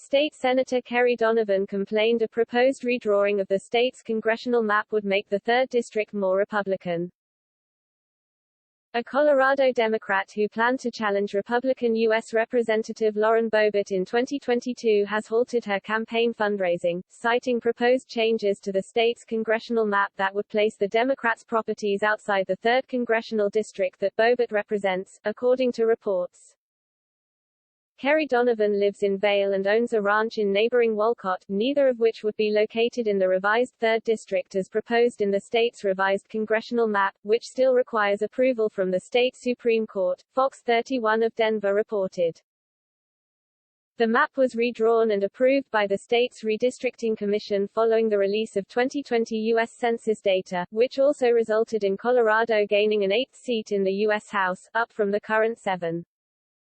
State Senator Kerry Donovan complained a proposed redrawing of the state's congressional map would make the 3rd District more Republican. A Colorado Democrat who planned to challenge Republican U.S. Representative Lauren Boebert in 2022 has halted her campaign fundraising, citing proposed changes to the state's congressional map that would place the Democrats' properties outside the 3rd congressional district that Boebert represents, according to reports. Kerry Donovan lives in Vail and owns a ranch in neighboring Walcott, neither of which would be located in the revised 3rd District as proposed in the state's revised congressional map, which still requires approval from the state Supreme Court, Fox 31 of Denver reported. The map was redrawn and approved by the state's Redistricting Commission following the release of 2020 U.S. Census data, which also resulted in Colorado gaining an 8th seat in the U.S. House, up from the current 7.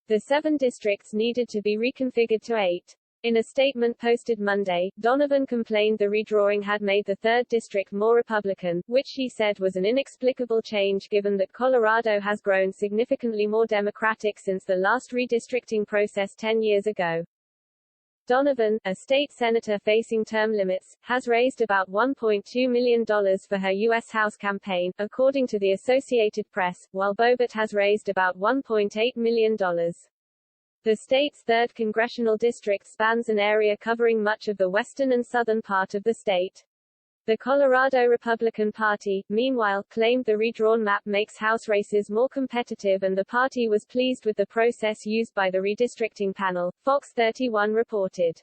The 7 districts needed to be reconfigured to 8. In a statement posted Monday, Donovan complained the redrawing had made the 3rd District more Republican, which she said was an inexplicable change given that Colorado has grown significantly more Democratic since the last redistricting process 10 years ago. Donovan, a state senator facing term limits, has raised about $1.2 million for her U.S. House campaign, according to the Associated Press, while Boebert has raised about $1.8 million. The state's 3rd congressional district spans an area covering much of the western and southern part of the state. The Colorado Republican Party, meanwhile, claimed the redrawn map makes House races more competitive and the party was pleased with the process used by the redistricting panel, Fox 31 reported.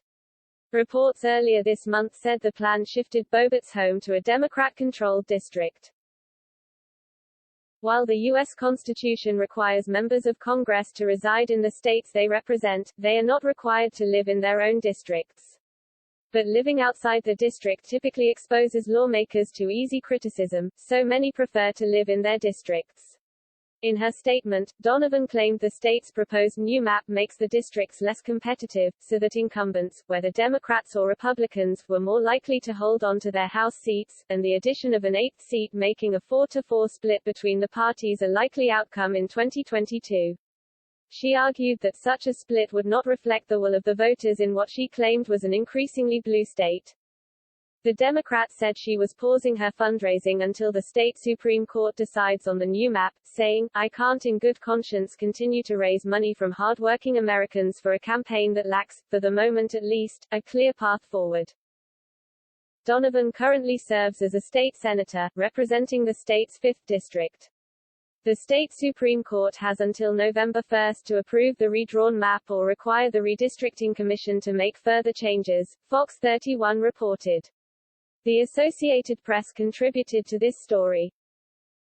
Reports earlier this month said the plan shifted Boebert's home to a Democrat-controlled district. While the U.S. Constitution requires members of Congress to reside in the states they represent, they are not required to live in their own districts. But living outside the district typically exposes lawmakers to easy criticism, so many prefer to live in their districts. In her statement, Donovan claimed the state's proposed new map makes the districts less competitive, so that incumbents, whether Democrats or Republicans, were more likely to hold on to their House seats, and the addition of an 8th seat making a 4-to-4 split between the parties a likely outcome in 2022. She argued that such a split would not reflect the will of the voters in what she claimed was an increasingly blue state. The Democrat said she was pausing her fundraising until the state Supreme Court decides on the new map, saying, "I can't in good conscience continue to raise money from hard-working Americans for a campaign that lacks, for the moment at least, a clear path forward." Donovan currently serves as a state senator, representing the state's 5th district. The state Supreme Court has until November 1 to approve the redrawn map or require the Redistricting Commission to make further changes, Fox 31 reported. The Associated Press contributed to this story.